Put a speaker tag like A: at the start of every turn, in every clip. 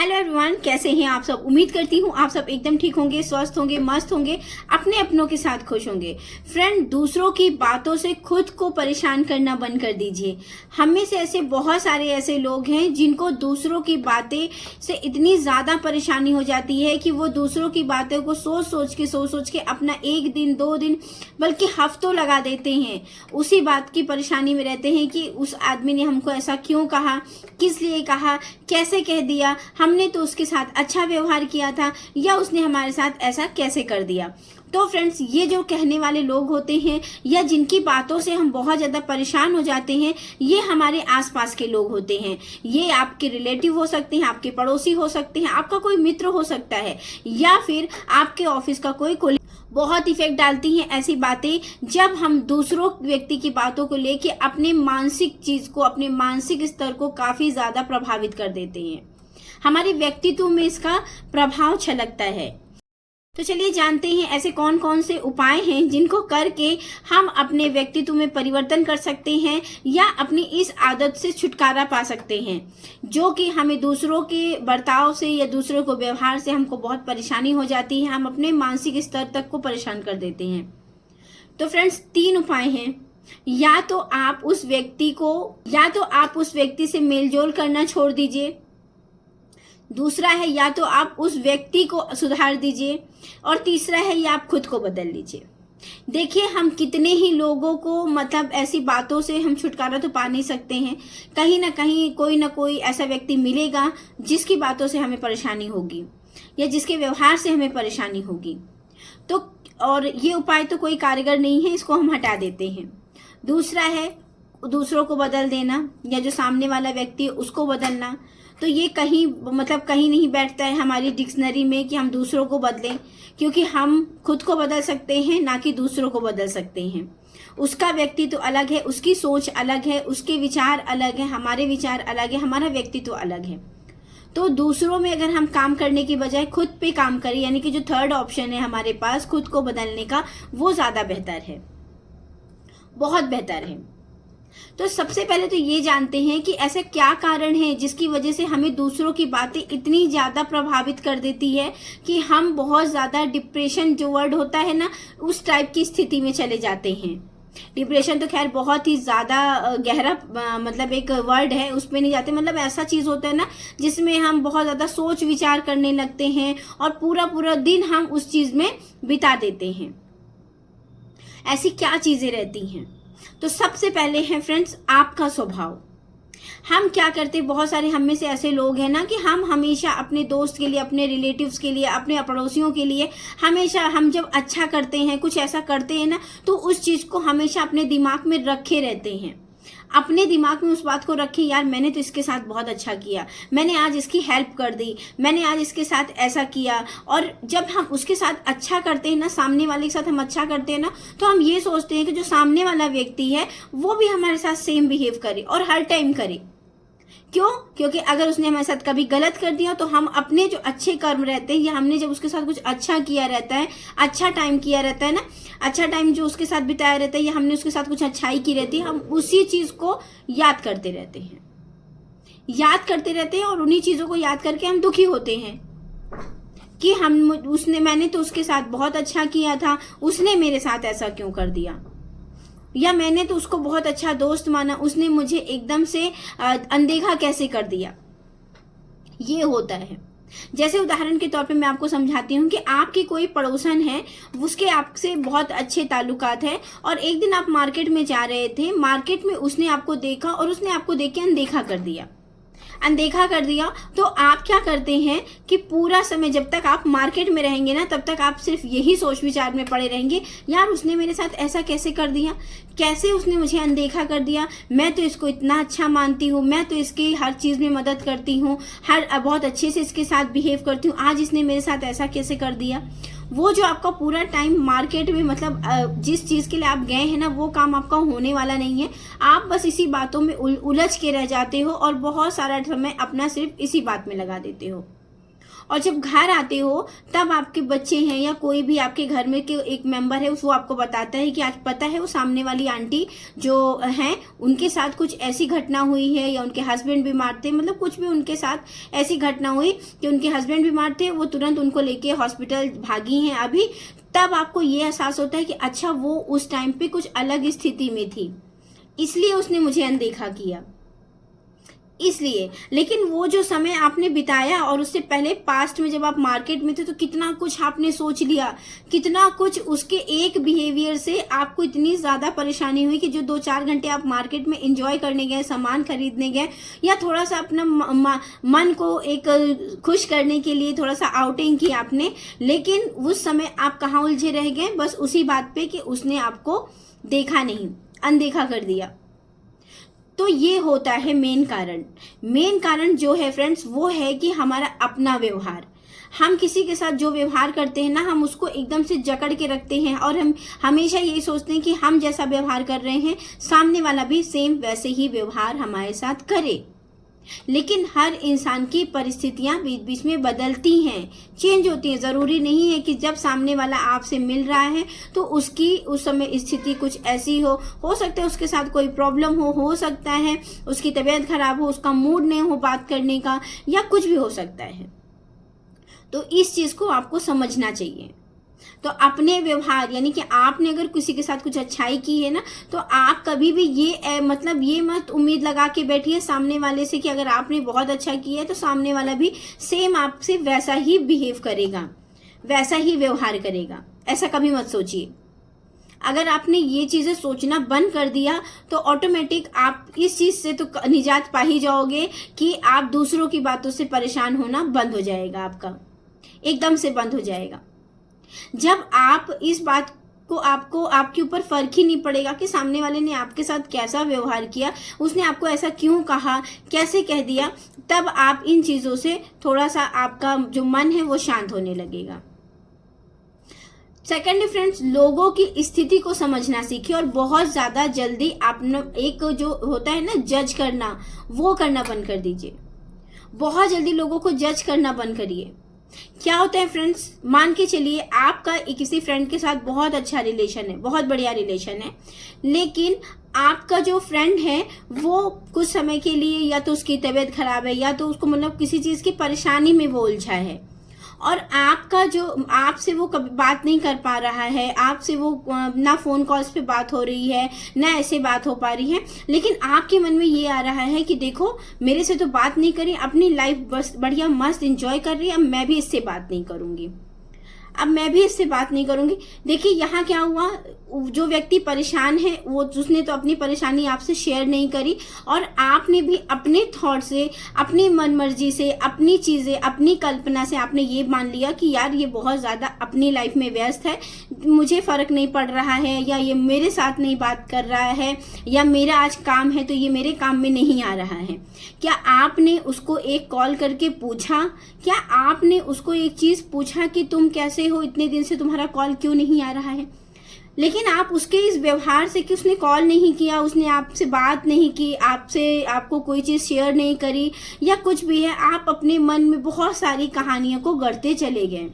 A: Hello everyone, कैसे हैं आप सब। उम्मीद करती हूँ आप सब एकदम ठीक होंगे, स्वस्थ होंगे, मस्त होंगे, अपने अपनों के साथ खुश होंगे। फ्रेंड, दूसरों की बातों से खुद को परेशान करना बंद कर दीजिए। हम में से ऐसे बहुत सारे ऐसे लोग हैं जिनको दूसरों की बातें से इतनी ज़्यादा परेशानी हो जाती है कि वो दूसरों की बातों को सोच सोच के अपना एक दिन, 2 दिन, बल्कि हफ्तों लगा देते हैं। उसी बात की परेशानी में रहते हैं कि उस आदमी ने हमको ऐसा क्यों कहा, किस लिए कहा, कैसे कह दिया, हमने तो उसके साथ अच्छा व्यवहार किया था, या उसने हमारे साथ ऐसा कैसे कर दिया। तो फ्रेंड्स, ये जो कहने वाले लोग होते हैं या जिनकी बातों से हम बहुत ज़्यादा परेशान हो जाते हैं, ये हमारे आसपास के लोग होते हैं। ये आपके रिलेटिव हो सकते हैं, आपके पड़ोसी हो सकते हैं, आपका कोई मित्र हो सकता है, या फिर आपके ऑफिस का कोई कोलीग। बहुत इफेक्ट डालती हैं ऐसी बातें जब हम दूसरों व्यक्ति की बातों को लेके अपने मानसिक चीज को, अपने मानसिक स्तर को काफी ज्यादा प्रभावित कर देते हैं। हमारे व्यक्तित्व में इसका प्रभाव छलकता है। तो चलिए जानते हैं ऐसे कौन कौन से उपाय हैं जिनको करके हम अपने व्यक्तित्व में परिवर्तन कर सकते हैं या अपनी इस आदत से छुटकारा पा सकते हैं, जो कि हमें दूसरों के बर्ताव से या दूसरों को व्यवहार से हमको बहुत परेशानी हो जाती है। हम अपने मानसिक स्तर तक को परेशान कर देते हैं। तो फ्रेंड्स, 3 उपाय हैं। या तो आप उस व्यक्ति से मेलजोल करना छोड़ दीजिए। दूसरा है या तो आप उस व्यक्ति को सुधार दीजिए, और तीसरा है या आप खुद को बदल लीजिए। देखिए, हम कितने ही लोगों को मतलब ऐसी बातों से हम छुटकारा तो पा नहीं सकते हैं। कहीं ना कोई ऐसा व्यक्ति मिलेगा जिसकी बातों से हमें परेशानी होगी या जिसके व्यवहार से हमें परेशानी होगी। तो और ये उपाय तो कोई कारगर नहीं है, इसको हम हटा देते हैं। दूसरा है दूसरों को बदल देना, या जो सामने वाला व्यक्ति है उसको बदलना। तो ये कहीं नहीं बैठता है हमारी डिक्शनरी में कि हम दूसरों को बदलें, क्योंकि हम खुद को बदल सकते हैं, ना कि दूसरों को बदल सकते हैं। उसका व्यक्तित्व अलग है, उसकी सोच अलग है, उसके विचार अलग है, हमारे विचार अलग है, हमारा व्यक्तित्व अलग है। तो दूसरों में अगर हम काम करने की बजाय खुद पे काम करें, यानी कि जो थर्ड ऑप्शन है हमारे पास खुद को बदलने का, वो ज्यादा बेहतर है, बहुत बेहतर है। तो सबसे पहले तो ये जानते हैं कि ऐसा क्या कारण है जिसकी वजह से हमें दूसरों की बातें इतनी ज्यादा प्रभावित कर देती है कि हम बहुत ज्यादा डिप्रेशन, जो वर्ड होता है ना, उस टाइप की स्थिति में चले जाते हैं। डिप्रेशन तो खैर बहुत ही ज्यादा गहरा मतलब एक वर्ड है, उसमें नहीं जाते। मतलब ऐसा चीज होता है ना जिसमें हम बहुत ज्यादा सोच विचार करने लगते हैं और पूरा दिन हम उस चीज में बिता देते हैं। ऐसी क्या चीजें रहती हैं? तो सबसे पहले है फ्रेंड्स, आपका स्वभाव। हम क्या करते, बहुत सारे हम में से ऐसे लोग हैं ना कि हम हमेशा अपने दोस्त के लिए, अपने रिलेटिव्स के लिए, अपने पड़ोसियों के लिए हमेशा हम जब अच्छा करते हैं, कुछ ऐसा करते हैं ना, तो उस चीज को हमेशा अपने दिमाग में रखे रहते हैं। अपने दिमाग में उस बात को रखें, यार मैंने तो इसके साथ बहुत अच्छा किया, मैंने आज इसकी हेल्प कर दी, मैंने आज इसके साथ ऐसा किया। और जब हम उसके साथ अच्छा करते हैं ना, सामने वाले के साथ हम अच्छा करते हैं ना, तो हम ये सोचते हैं कि जो सामने वाला व्यक्ति है वो भी हमारे साथ सेम बिहेव करे और हर टाइम करे। क्यों? क्योंकि अगर उसने हमारे साथ कभी गलत कर दिया तो हम अपने जो अच्छे कर्म रहते हैं, या हमने जब उसके साथ कुछ अच्छा किया रहता है, अच्छा टाइम किया रहता है ना, अच्छा टाइम जो उसके साथ बिताया रहता है, या हमने उसके साथ कुछ अच्छाई की रहती है, हम उसी चीज को याद करते रहते हैं और उन्हीं चीजों को याद करके हम दुखी होते हैं कि मैंने तो उसके साथ बहुत अच्छा किया था, उसने मेरे साथ ऐसा क्यों कर दिया। या मैंने तो उसको बहुत अच्छा दोस्त माना, उसने मुझे एकदम से अनदेखा कैसे कर दिया। ये होता है। जैसे उदाहरण के तौर पे मैं आपको समझाती हूँ कि आपकी कोई पड़ोसन है, उसके आपसे बहुत अच्छे ताल्लुकात है, और एक दिन आप मार्केट में जा रहे थे, मार्केट में उसने आपको देखा और उसने आपको देख के अनदेखा कर दिया। तो आप क्या करते हैं कि पूरा समय जब तक आप मार्केट में रहेंगे ना, तब तक आप सिर्फ यही सोच विचार में पड़े रहेंगे, यार उसने मेरे साथ ऐसा कैसे कर दिया, कैसे उसने मुझे अनदेखा कर दिया, मैं तो इसको इतना अच्छा मानती हूँ, मैं तो इसकी हर चीज में मदद करती हूँ, बहुत अच्छे से इसके साथ बिहेव करती हूँ, आज इसने मेरे साथ ऐसा कैसे कर दिया। वो जो आपका पूरा टाइम मार्केट में, मतलब जिस चीज के लिए आप गए हैं ना, वो काम आपका होने वाला नहीं है। आप बस इसी बातों में उलझ के रह जाते हो और बहुत सारा समय अपना सिर्फ इसी बात में लगा देते हो। और जब घर आते हो तब आपके बच्चे हैं या कोई भी आपके घर में के एक मेंबर है वो आपको बताता है कि आज पता है वो सामने वाली आंटी जो हैं उनके साथ कुछ ऐसी घटना हुई है, या उनके हस्बैंड बीमार थे, मतलब कुछ भी उनके साथ ऐसी घटना हुई कि उनके हस्बैंड बीमार थे, वो तुरंत उनको लेके हॉस्पिटल भागी हैं अभी। तब आपको ये एहसास होता है कि अच्छा वो उस टाइम पे कुछ अलग स्थिति में थी, इसलिए उसने मुझे अनदेखा किया, इसलिए। लेकिन वो जो समय आपने बिताया और उससे पहले पास्ट में जब आप मार्केट में थे तो कितना कुछ आपने सोच लिया, कितना कुछ उसके एक बिहेवियर से आपको इतनी ज्यादा परेशानी हुई कि जो 2-4 घंटे आप मार्केट में एंजॉय करने गए, सामान खरीदने गए, या थोड़ा सा अपना मन को एक खुश करने के लिए थोड़ा सा आउटिंग की आपने, लेकिन उस समय आप कहाँ उलझे रह गए? बस उसी बात पे कि उसने आपको देखा नहीं, अनदेखा कर दिया। तो ये होता है मेन कारण। मेन कारण जो है फ्रेंड्स वो है कि हमारा अपना व्यवहार। हम किसी के साथ जो व्यवहार करते हैं ना, हम उसको एकदम से जकड़ के रखते हैं और हम हमेशा यही सोचते हैं कि हम जैसा व्यवहार कर रहे हैं सामने वाला भी सेम वैसे ही व्यवहार हमारे साथ करे। लेकिन हर इंसान की परिस्थितियां बीच बीच में बदलती हैं, चेंज होती हैं। जरूरी नहीं है कि जब सामने वाला आपसे मिल रहा है तो उसकी उस समय स्थिति कुछ ऐसी हो सकता है उसके साथ कोई प्रॉब्लम हो सकता है उसकी तबीयत खराब हो, उसका मूड नहीं हो बात करने का, या कुछ भी हो सकता है। तो इस चीज को आपको समझना चाहिए। तो अपने व्यवहार यानी कि आपने अगर किसी के साथ कुछ अच्छाई की है ना, तो आप कभी भी ये मतलब ये मत उम्मीद लगा के बैठिए सामने वाले से कि अगर आपने बहुत अच्छा किया है तो सामने वाला भी सेम आपसे वैसा ही बिहेव करेगा, वैसा ही व्यवहार करेगा। ऐसा कभी मत सोचिए। अगर आपने ये चीजें सोचना बंद कर दिया तो ऑटोमेटिक आप इस चीज से तो निजात पा ही जाओगे कि आप दूसरों की बातों से परेशान होना बंद हो जाएगा, आपका एकदम से बंद हो जाएगा। जब आप इस बात को आपको आपके ऊपर फर्क ही नहीं पड़ेगा कि सामने वाले ने आपके साथ कैसा व्यवहार किया, उसने आपको ऐसा क्यों कहा, कैसे कह दिया, तब आप इन चीजों से थोड़ा सा आपका जो मन है वो शांत होने लगेगा। सेकेंडली फ्रेंड्स, लोगों की स्थिति को समझना सीखिए और बहुत ज्यादा जल्दी आप एक जो होता है ना जज करना, वो करना बंद कर दीजिए। बहुत जल्दी लोगों को जज करना बंद करिए। क्या होता है फ्रेंड्स, मान के चलिए आपका किसी फ्रेंड के साथ बहुत अच्छा रिलेशन है, बहुत बढ़िया रिलेशन है, लेकिन आपका जो फ्रेंड है वो कुछ समय के लिए या तो उसकी तबीयत खराब है या तो उसको मतलब किसी चीज की परेशानी में वो उलझा है, और आपका जो आपसे वो कभी बात नहीं कर पा रहा है, आपसे वो ना फोन कॉल्स पे बात हो रही है ना ऐसे बात हो पा रही है, लेकिन आपके मन में ये आ रहा है कि देखो मेरे से तो बात नहीं करी, अपनी लाइफ बस बढ़िया मस्त एंजॉय कर रही है, अब मैं भी इससे बात नहीं करूंगी, अब मैं भी इससे बात नहीं करूंगी। देखिए यहाँ क्या हुआ, जो व्यक्ति परेशान है वो उसने तो अपनी परेशानी आपसे शेयर नहीं करी, और आपने भी अपने थॉट से, अपनी मन मर्जी से, अपनी चीजें, अपनी कल्पना से आपने ये मान लिया कि यार ये बहुत ज्यादा अपनी लाइफ में व्यस्त है, मुझे फर्क नहीं पड़ रहा है, या ये मेरे साथ नहीं बात कर रहा है, या मेरा आज काम है तो ये मेरे काम में नहीं आ रहा है। क्या आपने उसको एक कॉल करके पूछा, क्या आपने उसको एक चीज पूछा कि तुम कैसे हो, इतने दिन से तुम्हारा कॉल क्यों नहीं आ रहा है? लेकिन आप उसके इस व्यवहार से कि उसने कॉल नहीं किया, उसने आपसे बात नहीं की, आपको कोई चीज शेयर नहीं करी या कुछ भी है, आप अपने मन में बहुत सारी कहानियों को गढ़ते चले गए।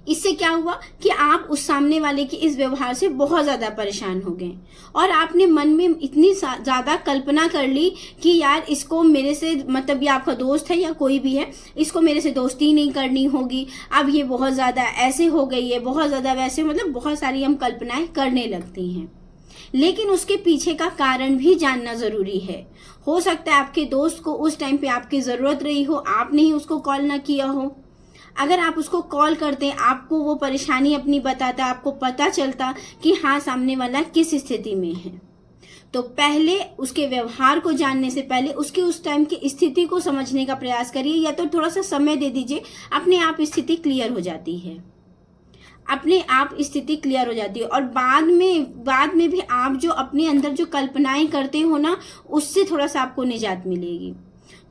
A: इससे क्या हुआ कि आप उस सामने वाले के इस व्यवहार से बहुत ज्यादा परेशान हो गए, और आपने मन में इतनी ज्यादा कल्पना कर ली कि यार इसको मेरे से, मतलब ये आपका दोस्त है या कोई भी है, इसको मेरे से दोस्ती नहीं करनी होगी, अब ये बहुत ज्यादा ऐसे हो गई है, बहुत ज्यादा वैसे, मतलब बहुत सारी हम कल्पनाएं करने लगती हैं। लेकिन उसके पीछे का कारण भी जानना जरूरी है। हो सकता है आपके दोस्त को उस टाइम पे आपकी जरूरत रही हो, आपने ही उसको कॉल ना किया हो। अगर आप उसको कॉल करते, आपको वो परेशानी अपनी बताता, आपको पता चलता कि हाँ सामने वाला किस स्थिति में है, तो पहले उसके व्यवहार को जानने से पहले उसकी उस टाइम की स्थिति को समझने का प्रयास करिए, या तो थोड़ा सा समय दे दीजिए, अपने आप स्थिति क्लियर हो जाती है, अपने आप स्थिति क्लियर हो जाती है। और बाद में भी आप जो अपने अंदर जो कल्पनाएं करते हो ना, उससे थोड़ा सा आपको निजात मिलेगी।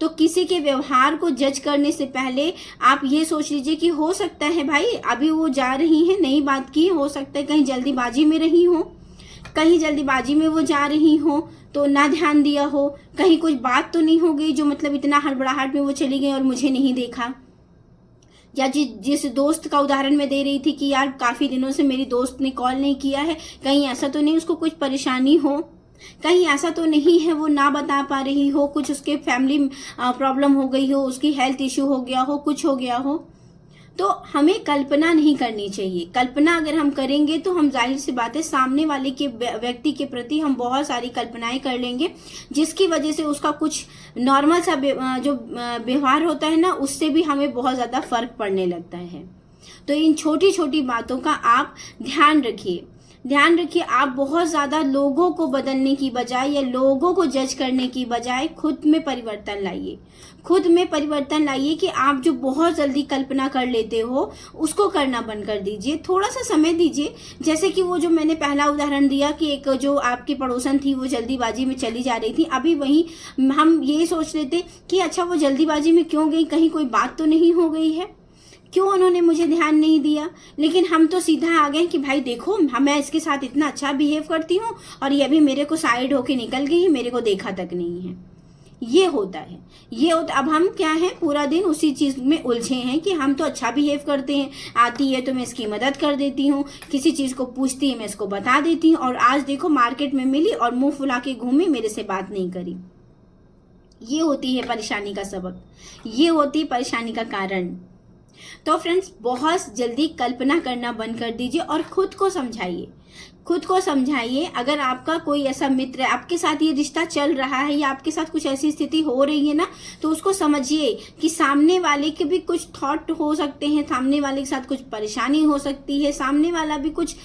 A: तो किसी के व्यवहार को जज करने से पहले आप ये सोच लीजिए कि हो सकता है भाई अभी वो जा रही है, नई बात की, हो सकता है कहीं जल्दीबाजी में रही हो, कहीं जल्दीबाजी में वो जा रही हो तो ना ध्यान दिया हो, कहीं कुछ बात तो नहीं हो गई जो मतलब इतना हड़बड़ाहट में वो चली गई और मुझे नहीं देखा। या जिस दोस्त का उदाहरण मैं दे रही थी कि यार काफ़ी दिनों से मेरी दोस्त ने कॉल नहीं किया है, कहीं ऐसा तो नहीं उसको कुछ परेशानी हो, कहीं ऐसा तो नहीं है वो ना बता पा रही हो, कुछ उसके फैमिली प्रॉब्लम हो गई हो, उसकी हेल्थ इश्यू हो गया हो, कुछ हो गया हो। तो हमें कल्पना नहीं करनी चाहिए। कल्पना अगर हम करेंगे तो हम जाहिर सी बात है सामने वाले के व्यक्ति के प्रति हम बहुत सारी कल्पनाएं कर लेंगे, जिसकी वजह से उसका कुछ नॉर्मल सा जो व्यवहार होता है ना, उससे भी हमें बहुत ज़्यादा फर्क पड़ने लगता है। तो इन छोटी छोटी बातों का आप ध्यान रखिए। आप बहुत ज़्यादा लोगों को बदलने की बजाय या लोगों को जज करने की बजाय खुद में परिवर्तन लाइए कि आप जो बहुत जल्दी कल्पना कर लेते हो उसको करना बंद कर दीजिए। थोड़ा सा समय दीजिए। जैसे कि वो जो मैंने पहला उदाहरण दिया कि एक जो आपकी पड़ोसन थी वो जल्दीबाजी में चली जा रही थी, अभी वहीं हम ये सोच लेते कि अच्छा वो जल्दीबाजी में क्यों गई, कहीं कोई बात तो नहीं हो गई है, क्यों उन्होंने मुझे ध्यान नहीं दिया। लेकिन हम तो सीधा आ गए कि भाई देखो मैं इसके साथ इतना अच्छा बिहेव करती हूँ और ये अभी मेरे को साइड होके निकल गई है, मेरे को देखा तक नहीं है। ये होता है। अब हम क्या है, पूरा दिन उसी चीज में उलझे हैं कि हम तो अच्छा बिहेव करते हैं, आती है तो मैं इसकी मदद कर देती हूँ, किसी चीज को पूछती है मैं इसको बता देती हूँ, और आज देखो मार्केट में मिली और मुंह फुला के घूमी, मेरे से बात नहीं करी। ये होती है परेशानी का सबक, ये होती है परेशानी का कारण। तो फ्रेंड्स, बहुत जल्दी कल्पना करना बंद कर दीजिए और खुद को समझाइए। अगर आपका कोई ऐसा मित्र है, आपके साथ ये रिश्ता चल रहा है या आपके साथ कुछ ऐसी स्थिति हो रही है ना, तो उसको समझिए कि सामने वाले के भी कुछ थॉट हो सकते हैं, सामने वाले के साथ कुछ परेशानी हो सकती है, सामने वाला भी कुछ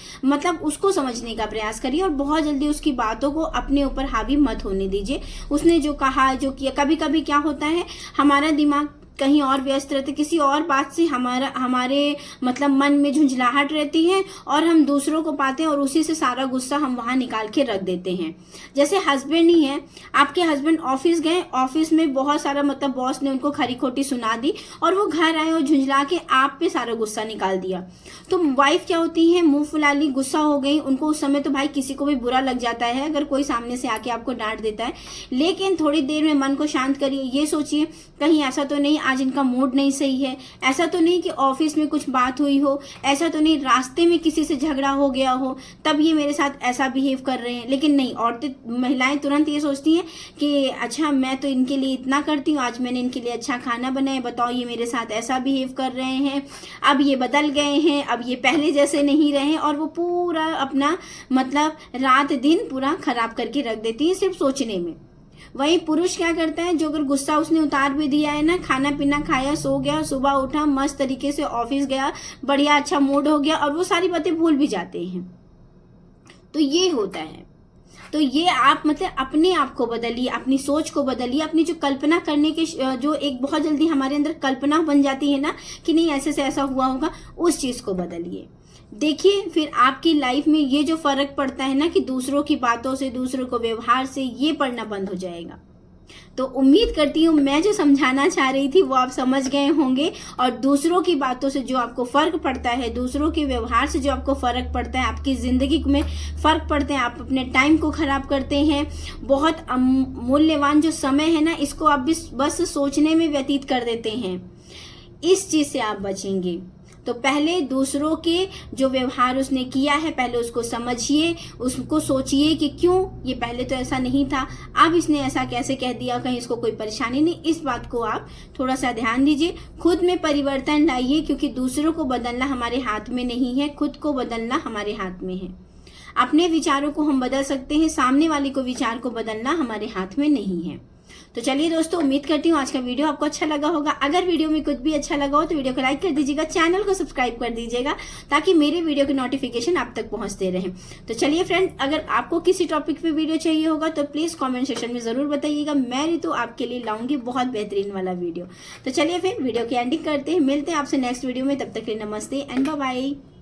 A: उसको समझने का प्रयास करिए और बहुत जल्दी उसकी बातों को अपने ऊपर हावी मत होने दीजिए। उसने जो कहा, जो किया, कभी कभी क्या होता है हमारा दिमाग कहीं और व्यस्त रहते, किसी और बात से हमारे मन में झुंझलाहट रहती है और हम दूसरों को पाते हैं और उसी से सारा गुस्सा हम वहां निकाल के रख देते हैं। जैसे हस्बैंड ही है, आपके हस्बैंड ऑफिस गए, ऑफिस में बहुत सारा बॉस ने उनको खरी खोटी सुना दी और वो घर आए और झुंझला के आप पे सारा गुस्सा निकाल दिया। तो वाइफ क्या होती है, मुंह फुला ली, गुस्सा हो गई, उनको उस समय तो भाई किसी को भी बुरा लग जाता है अगर कोई सामने से आके आपको डांट देता है, लेकिन थोड़ी देर में मन को शांत करिए। ये सोचिए कहीं ऐसा तो नहीं आज इनका मूड नहीं सही है, ऐसा तो नहीं कि ऑफिस में कुछ बात हुई हो, ऐसा तो नहीं रास्ते में किसी से झगड़ा हो गया हो तब ये मेरे साथ ऐसा बिहेव कर रहे हैं। लेकिन नहीं, महिलाएं तुरंत ये सोचती हैं कि अच्छा मैं तो इनके लिए इतना करती हूँ, आज मैंने इनके लिए अच्छा खाना बनाया, बताओ ये मेरे साथ ऐसा बिहेव कर रहे हैं, अब ये बदल गए हैं, अब ये पहले जैसे नहीं रहे, और वो पूरा अपना रात दिन पूरा खराब करके रख देती है सिर्फ सोचने में। वही पुरुष क्या करता है, जो अगर गुस्सा उसने उतार भी दिया है ना, खाना पीना खाया, सो गया, सुबह उठा, मस्त तरीके से ऑफिस गया, बढ़िया अच्छा मूड हो गया और वो सारी बातें भूल भी जाते हैं। तो ये होता है। तो ये आप अपने आप को बदलिए, अपनी सोच को बदलिए, अपनी जो कल्पना करने के जो एक बहुत जल्दी हमारे अंदर कल्पना बन जाती है ना कि नहीं ऐसे से ऐसा हुआ होगा, उस चीज को बदलिए। देखिए फिर आपकी लाइफ में ये जो फर्क पड़ता है ना कि दूसरों की बातों से, दूसरों को व्यवहार से, ये पड़ना बंद हो जाएगा। तो उम्मीद करती हूँ मैं जो समझाना चाह रही थी वो आप समझ गए होंगे, और दूसरों की बातों से जो आपको फर्क पड़ता है, दूसरों के व्यवहार से जो आपको फर्क पड़ता है, आपकी जिंदगी में फर्क पड़ते हैं, आप अपने टाइम को खराब करते हैं, बहुत मूल्यवान जो समय है ना इसको आप बस सोचने में व्यतीत कर देते हैं, इस चीज से आप बचेंगे। तो पहले दूसरों के जो व्यवहार उसने किया है पहले उसको समझिए, उसको सोचिए कि क्यों ये पहले तो ऐसा नहीं था, अब इसने ऐसा कैसे कह दिया, कहीं इसको कोई परेशानी नहीं। इस बात को आप थोड़ा सा ध्यान दीजिए, खुद में परिवर्तन लाइए, क्योंकि दूसरों को बदलना हमारे हाथ में नहीं है, खुद को बदलना हमारे हाथ में है। अपने विचारों को हम बदल सकते हैं, सामने वाले को विचार को बदलना हमारे हाथ में नहीं है। तो चलिए दोस्तों, उम्मीद करती हूँ आज का वीडियो आपको अच्छा लगा होगा। अगर वीडियो में कुछ भी अच्छा लगा हो तो वीडियो को लाइक कर दीजिएगा, चैनल को सब्सक्राइब कर दीजिएगा ताकि मेरे वीडियो के नोटिफिकेशन आप तक पहुंचते रहें। तो चलिए फ्रेंड, अगर आपको किसी टॉपिक पे वीडियो चाहिए होगा तो प्लीज कमेंट सेक्शन में जरूर बताइएगा, मैं रितु आपके लिए लाऊंगी बहुत बेहतरीन वाला वीडियो। तो चलिए फिर वीडियो की एंडिंग करते हैं, मिलते हैं आपसे नेक्स्ट वीडियो में, तब तक के लिए नमस्ते एंड बाय बाय।